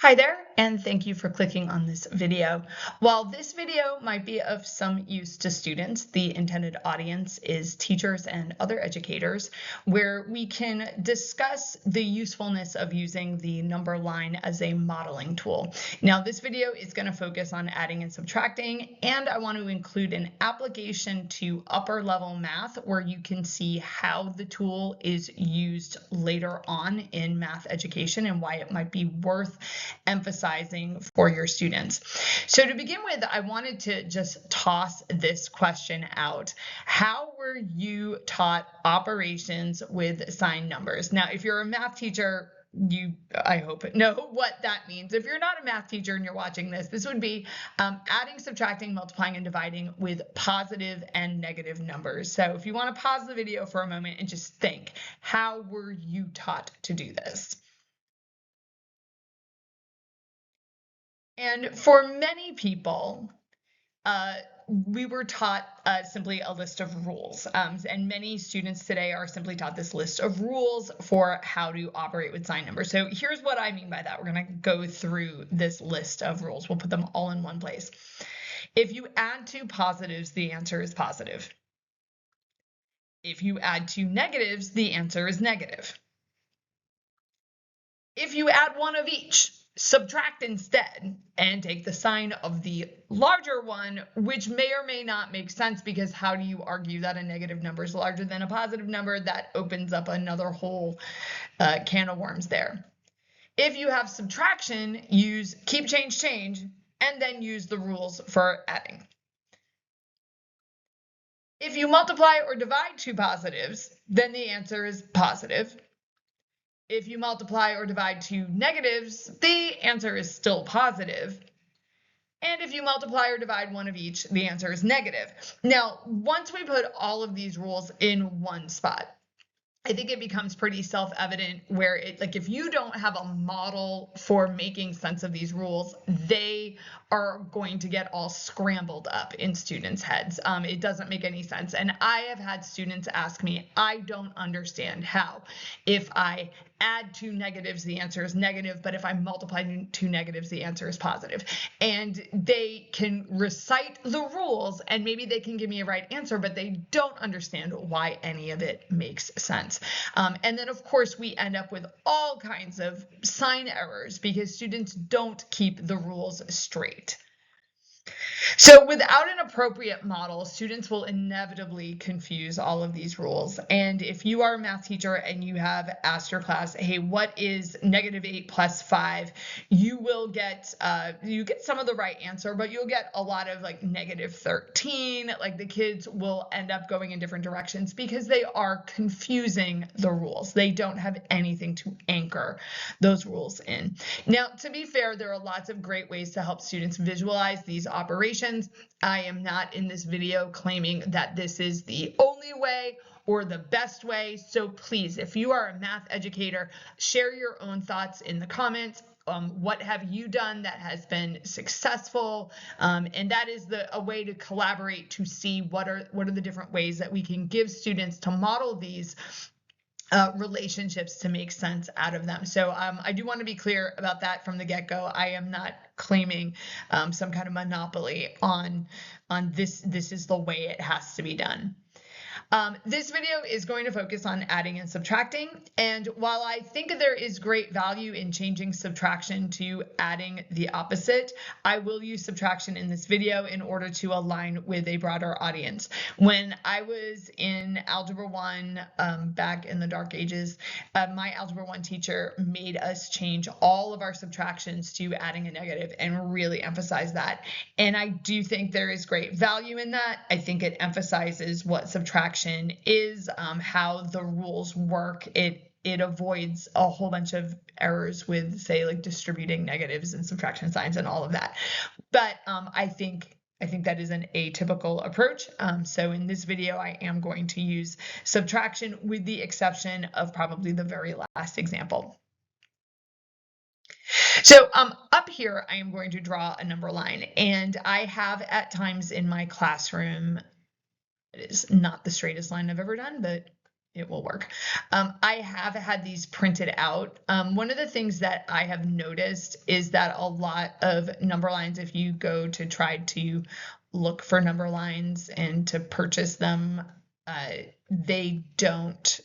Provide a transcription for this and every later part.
Hi there, and thank you for clicking on this video. While this video might be of some use to students, the intended audience is teachers and other educators, where we can discuss the usefulness of using the number line as a modeling tool. Now, this video is going to focus on adding and subtracting, and I want to include an application to upper level math where you can see how the tool is used later on in math education and why it might be worth emphasizing for your students. So to begin with, I wanted to just toss this question out. How were you taught operations with sign numbers? Now, if you're a math teacher, I hope, know what that means. If you're not a math teacher and you're watching this would be adding, subtracting, multiplying, and dividing with positive and negative numbers. So if you want to pause the video for a moment and just think, how were you taught to do this? And for many people, we were taught simply a list of rules. And many students today are simply taught this list of rules for how to operate with sign numbers. So here's what I mean by that. We're going to go through this list of rules. We'll put them all in one place. If you add two positives, the answer is positive. If you add two negatives, the answer is negative. If you add one of each, subtract instead and take the sign of the larger one, which may or may not make sense, because how do you argue that a negative number is larger than a positive number? That opens up another whole can of worms there. If you have subtraction, use keep, change, change, and then use the rules for adding. If you multiply or divide two positives, then the answer is positive. If you multiply or divide two negatives, the answer is still positive. And if you multiply or divide one of each, the answer is negative. Now, once we put all of these rules in one spot, I think it becomes pretty self-evident where if you don't have a model for making sense of these rules, they are going to get all scrambled up in students' heads. It doesn't make any sense. And I have had students ask me, I don't understand how. If I add two negatives, the answer is negative, but if I multiply two negatives, the answer is positive. And they can recite the rules and maybe they can give me a right answer, but they don't understand why any of it makes sense. And then, of course, we end up with all kinds of sign errors because students don't keep the rules straight. So without an appropriate model, students will inevitably confuse all of these rules. And if you are a math teacher and you have asked your class, hey, what is -8 plus 5? You will get some of the right answer, but you'll get a lot of -13. The kids will end up going in different directions because they are confusing the rules. They don't have anything to anchor those rules in. Now, to be fair, there are lots of great ways to help students visualize these operations. I am not in this video claiming that this is the only way or the best way. So please, if you are a math educator, share your own thoughts in the comments. What have you done that has been successful? And that is a way to collaborate to see what are the different ways that we can give students to model these relationships to make sense out of them. So I do want to be clear about that from the get-go. I am not claiming some kind of monopoly on this. This is the way it has to be done. This video is going to focus on adding and subtracting. And while I think there is great value in changing subtraction to adding the opposite, I will use subtraction in this video in order to align with a broader audience. When I was in Algebra 1 back in the dark ages, my Algebra 1 teacher made us change all of our subtractions to adding a negative and really emphasize that. And I do think there is great value in that. I think it emphasizes what subtraction is, how the rules work. It avoids a whole bunch of errors with, say, distributing negatives and subtraction signs and all of that. But I think that is an atypical approach. So in this video, I am going to use subtraction with the exception of probably the very last example. So up here, I am going to draw a number line, and I have at times in my classroom, it is not the straightest line I've ever done, but it will work. I have had these printed out. One of the things that I have noticed is that a lot of number lines, if you go to try to look for number lines and to purchase them, they don't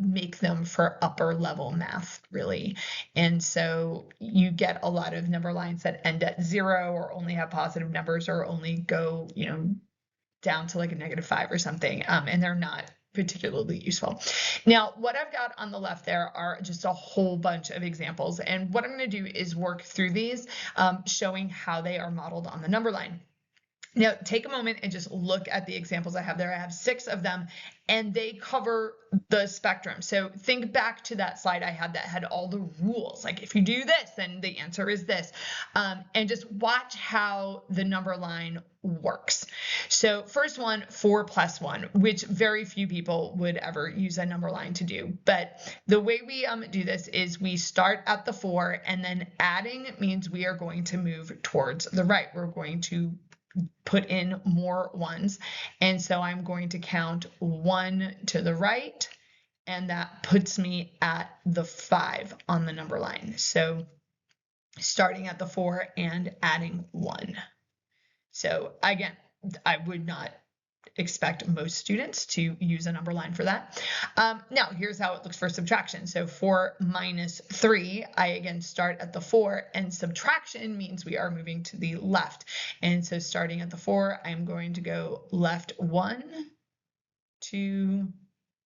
make them for upper level math, really. And so you get a lot of number lines that end at 0 or only have positive numbers or only go, down to like a -5 or something. And they're not particularly useful. Now, what I've got on the left there are just a whole bunch of examples. And what I'm going to do is work through these, showing how they are modeled on the number line. Now, take a moment and just look at the examples I have there. I have 6 of them, and they cover the spectrum. So think back to that slide I had that had all the rules. Like if you do this, then the answer is this. And just watch how the number line works. So first one, 4 + 1, which very few people would ever use a number line to do. But the way we do this is we start at the 4, and then adding means we are going to move towards the right. We're going to put in more ones. And so I'm going to count 1 to the right, and that puts me at the 5 on the number line. So starting at the 4 and adding 1. So again, I would not expect most students to use a number line for that. Now, here's how it looks for subtraction. So 4 minus 3, I again start at the 4, and subtraction means we are moving to the left. And so starting at the 4, I'm going to go left 1, 2,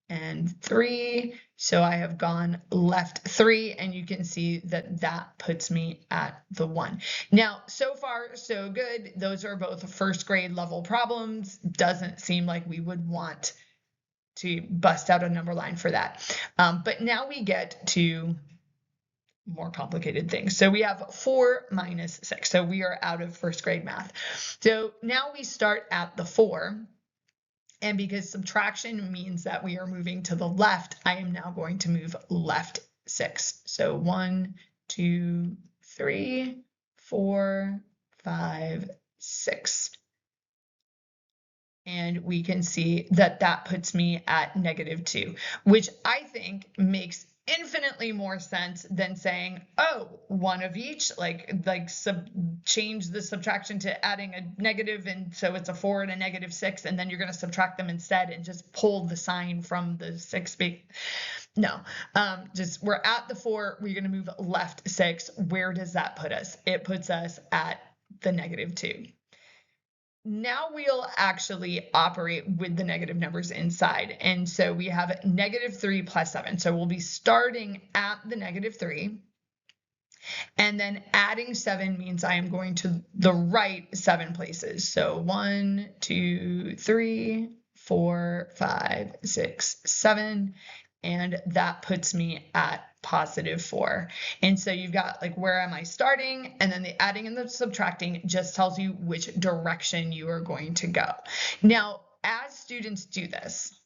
and 3. So I have gone left 3, and you can see that that puts me at the 1. Now, so far, so good. Those are both first grade level problems. Doesn't seem like we would want to bust out a number line for that. But now we get to more complicated things. So we have 4 minus 6. So we are out of first grade math. So now we start at the 4. And because subtraction means that we are moving to the left, I am now going to move left 6. So 1, 2, 3, 4, 5, 6. And we can see that that puts me at -2, which I think makes infinitely more sense than saying, oh, 1 of each, change the subtraction to adding a negative, and so it's a 4 and a -6, and then you're going to subtract them instead and just pull the sign from the 6. No, just we're at the 4, we're going to move left 6. Where does that put us? It puts us at the -2. Now we'll actually operate with the negative numbers inside. And so we have -3 + 7. So we'll be starting at the -3. And then adding 7 means I am going to the right 7 places. So 1, 2, 3, 4, 5, 6, 7. And that puts me at +4. And so you've got where am I starting? And then the adding and the subtracting just tells you which direction you are going to go. Now, as students do this,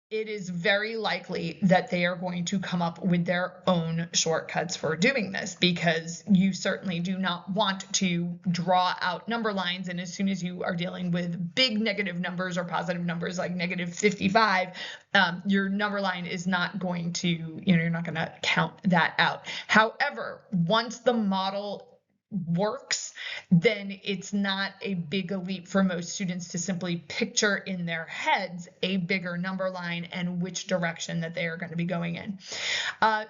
it is very likely that they are going to come up with their own shortcuts for doing this, because you certainly do not want to draw out number lines. And as soon as you are dealing with big negative numbers or positive numbers like -55, your number line is not going to, you're not going to count that out. However, once the model works, then it's not a big leap for most students to simply picture in their heads a bigger number line and which direction that they are going to be going in.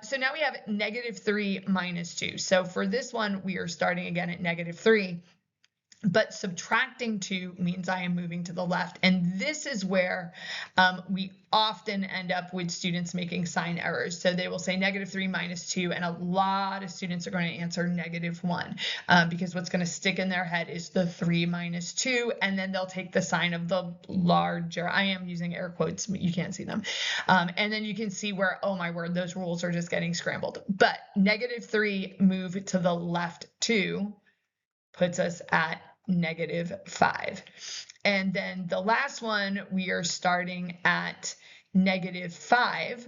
So now we have -3 minus 2. So for this one, we are starting again at -3. But subtracting 2 means I am moving to the left. And this is where we often end up with students making sign errors. So they will say -3 minus 2, and a lot of students are going to answer -1 because what's going to stick in their head is the 3 minus 2, and then they'll take the sign of the larger. I am using air quotes, but you can't see them. And then you can see where, oh my word, those rules are just getting scrambled. But -3 move to the left 2 puts us at -5. And then the last one, we are starting at -5,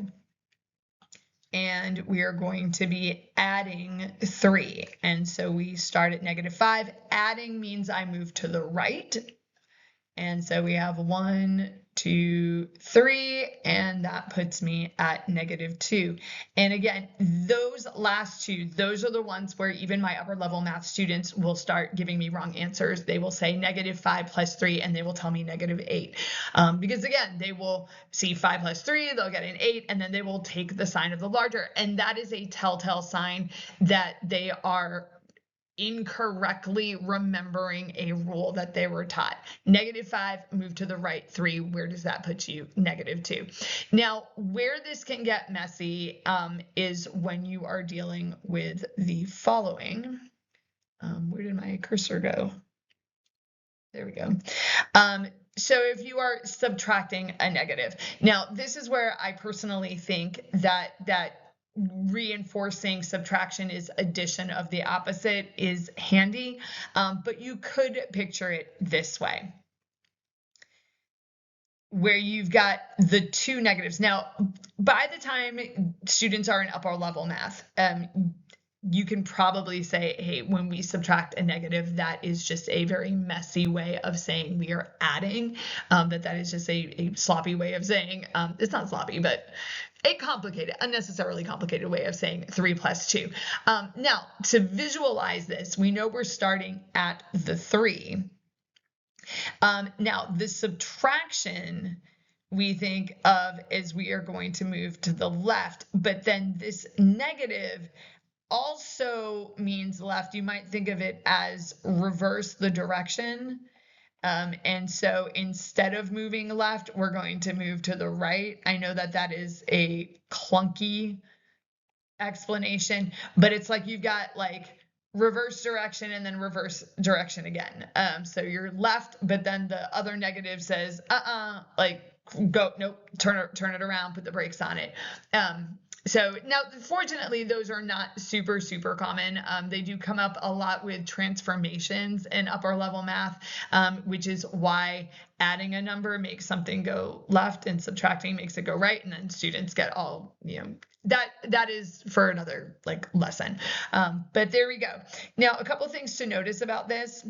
and we are going to be adding 3. And so we start at -5. Adding means I move to the right. And so we have 1, to 3, and that puts me at -2. And again, those last two, those are the ones where even my upper level math students will start giving me wrong answers. They will say -5 + 3, and they will tell me -8. Because again, they will see 5 + 3, they'll get an 8, and then they will take the sign of the larger. And that is a telltale sign that they are incorrectly remembering a rule that they were taught. -5, move to the right 3. Where does that put you? -2. Now, where this can get messy is when you are dealing with the following. Where did my cursor go? There we go. So if you are subtracting a negative. Now, this is where I personally think that reinforcing subtraction is addition of the opposite is handy, but you could picture it this way, where you've got the two negatives. Now, by the time students are in upper level math, you can probably say, hey, when we subtract a negative, that is just a very messy way of saying we are adding, that is just a sloppy way of saying, it's not sloppy, but a complicated, unnecessarily complicated way of saying 3 + 2. Now, to visualize this, we know we're starting at the 3. Now, the subtraction we think of as we are going to move to the left, but then this negative also means left. You might think of it as reverse the direction. And so instead of moving left, we're going to move to the right. I know that that is a clunky explanation, but it's like you've got like reverse direction and then reverse direction again. So you're left, but then the other negative says, like go, nope, turn it around, put the brakes on it. So now, fortunately, those are not super, super common. They do come up a lot with transformations in upper level math, which is why adding a number makes something go left and subtracting makes it go right. And then students get all, that is for another like lesson. But there we go. Now, a couple things to notice about this.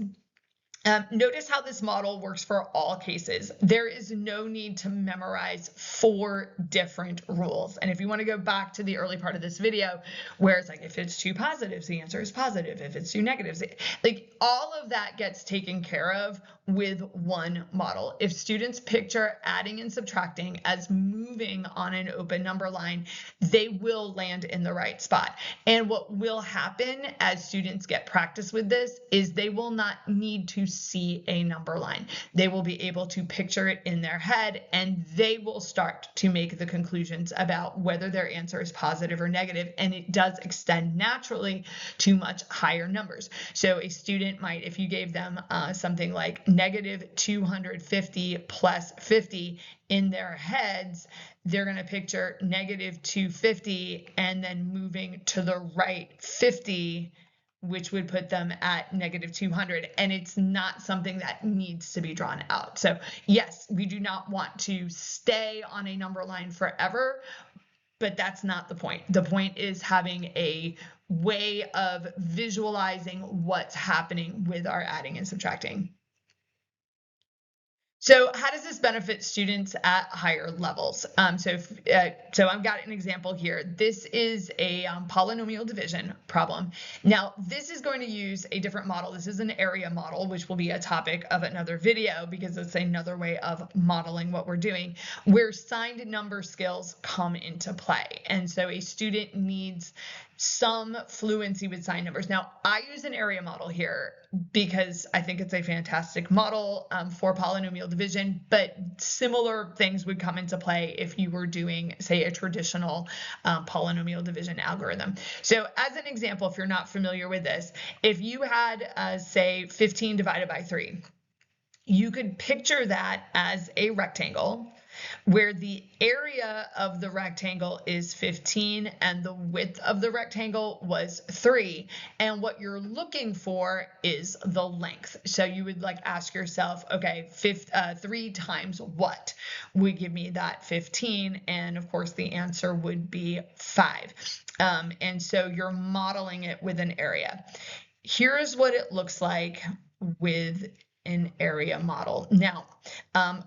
Notice how this model works for all cases. There is no need to memorize 4 different rules. And if you want to go back to the early part of this video, where it's like, if it's 2 positives, the answer is positive. If it's 2 negatives, like all of that gets taken care of with one model. If students picture adding and subtracting as moving on an open number line, they will land in the right spot. And what will happen as students get practice with this is they will not need to see a number line. They will be able to picture it in their head, and they will start to make the conclusions about whether their answer is positive or negative. And it does extend naturally to much higher numbers. So a student might, if you gave them something like -250 plus 50 in their heads, they're going to picture -250 and then moving to the right 50, which would put them at -200. And it's not something that needs to be drawn out. So yes, we do not want to stay on a number line forever, but that's not the point. The point is having a way of visualizing what's happening with our adding and subtracting. So how does this benefit students at higher levels? So I've got an example here. This is a polynomial division problem. Now, this is going to use a different model. This is an area model, which will be a topic of another video because it's another way of modeling what we're doing, where signed number skills come into play. And so a student needs some fluency with signed numbers. Now, I use an area model here because I think it's a fantastic model for polynomial division, but similar things would come into play if you were doing, say, a traditional polynomial division algorithm. So as an example, if you're not familiar with this, if you had, say, 15 divided by 3, you could picture that as a rectangle where the area of the rectangle is 15 and the width of the rectangle was 3. And what you're looking for is the length. So you would like ask yourself, okay, 3 times what would give me that 15? And of course, the answer would be 5. And so you're modeling it with an area. Here's what it looks like with an area model. Now,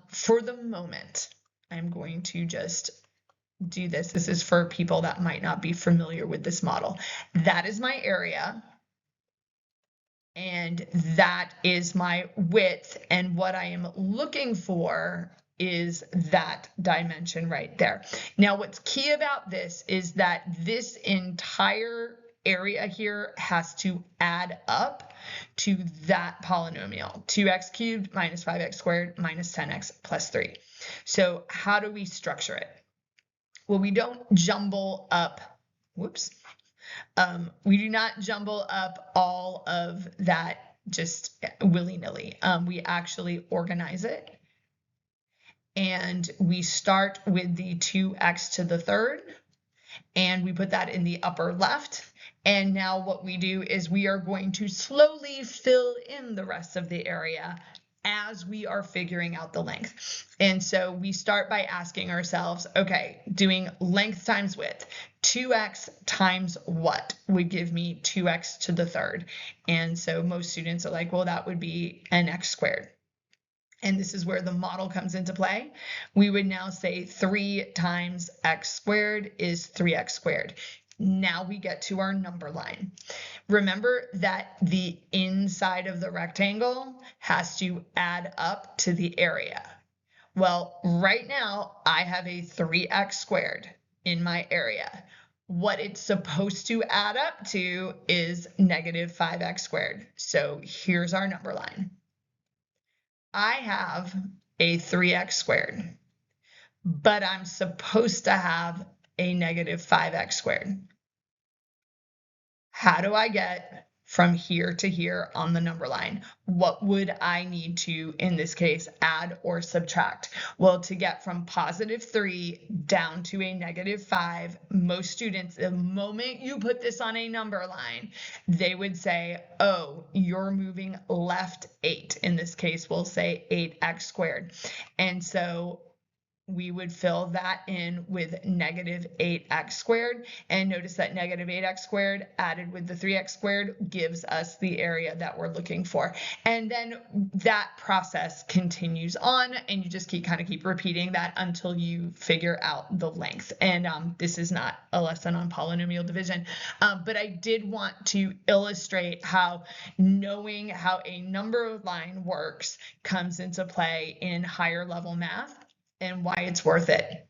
for the moment, I'm going to just do this. This is for people that might not be familiar with this model. That is my area, and that is my width. And what I am looking for is that dimension right there. Now, what's key about this is that this entire area here has to add up to that polynomial, 2x cubed minus 5x squared minus 10x plus 3. So how do we structure it? Well, we don't jumble up, we do not jumble up all of that just willy-nilly. We actually organize it. And we start with the 2x to the third, and we put that in the upper left. And now what we do is we are going to slowly fill in the rest of the area as we are figuring out the length. And so we start by asking ourselves, okay, doing length times width, 2x times what would give me 2x to the third? And so most students are like, well, that would be an x squared. And this is where the model comes into play. We would now say 3 times x squared is 3x squared. Now we get to our number line. Remember that the inside of the rectangle has to add up to the area. Well, right now I have a 3x squared in my area. What it's supposed to add up to is negative 5x squared. So here's our number line. I have a 3x squared, but I'm supposed to have a negative 5x squared. How do I get from here to here on the number line? What would I need to, in this case, add or subtract? Well, to get from positive 3 down to a negative 5, most students, the moment you put this on a number line, they would say, oh, you're moving left 8. In this case, we'll say 8x squared. And so we would fill that in with negative 8x squared. And notice that negative 8x squared added with the 3x squared gives us the area that we're looking for. And then that process continues on, and you just keep repeating that until you figure out the length. And this is not a lesson on polynomial division, but I did want to illustrate how knowing how a number line works comes into play in higher level math, and why it's worth it.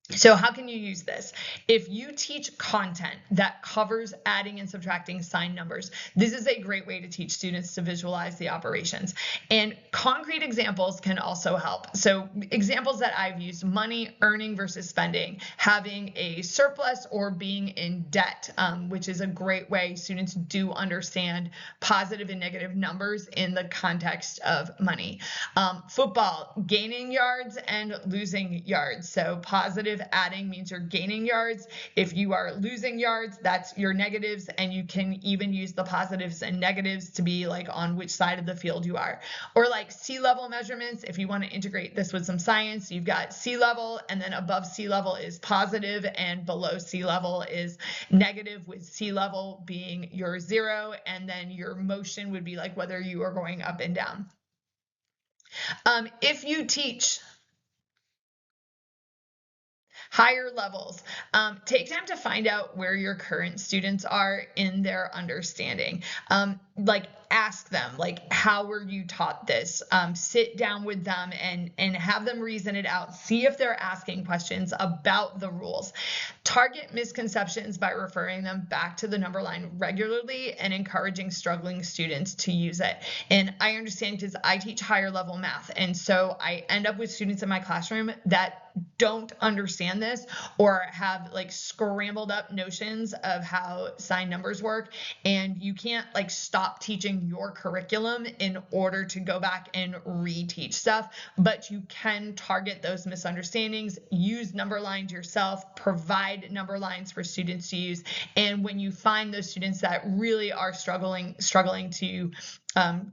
So how can you use this? If you teach content that covers adding and subtracting signed numbers, this is a great way to teach students to visualize the operations. And concrete examples can also help. So examples that I've used: money, earning versus spending, having a surplus or being in debt, which is a great way students do understand positive and negative numbers in the context of money. Football, gaining yards and losing yards. So positive adding means you're gaining yards. If you are losing yards, that's your negatives, and you can even use the positives and negatives to be like on which side of the field you are. Or like sea level measurements, if you want to integrate this with some science, you've got sea level, and then above sea level is positive and below sea level is negative, with sea level being your 0, and then your motion would be like whether you are going up and down. If you teach higher levels, take time to find out where your current students are in their understanding. Like ask them, like, how were you taught this? Sit down with them and have them reason it out. See if they're asking questions about the rules. Target misconceptions by referring them back to the number line regularly and encouraging struggling students to use it. And I understand because I teach higher level math, and so I end up with students in my classroom that don't understand this or have like scrambled up notions of how signed numbers work, and you can't like stop teaching your curriculum in order to go back and reteach stuff, but you can target those misunderstandings, use number lines yourself, provide number lines for students to use, and when you find those students that really are struggling to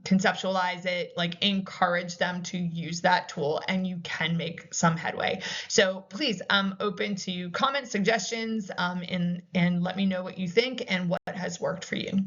conceptualize it, like encourage them to use that tool, and you can make some headway. So please, I'm open to comments, suggestions, and let me know what you think and what has worked for you.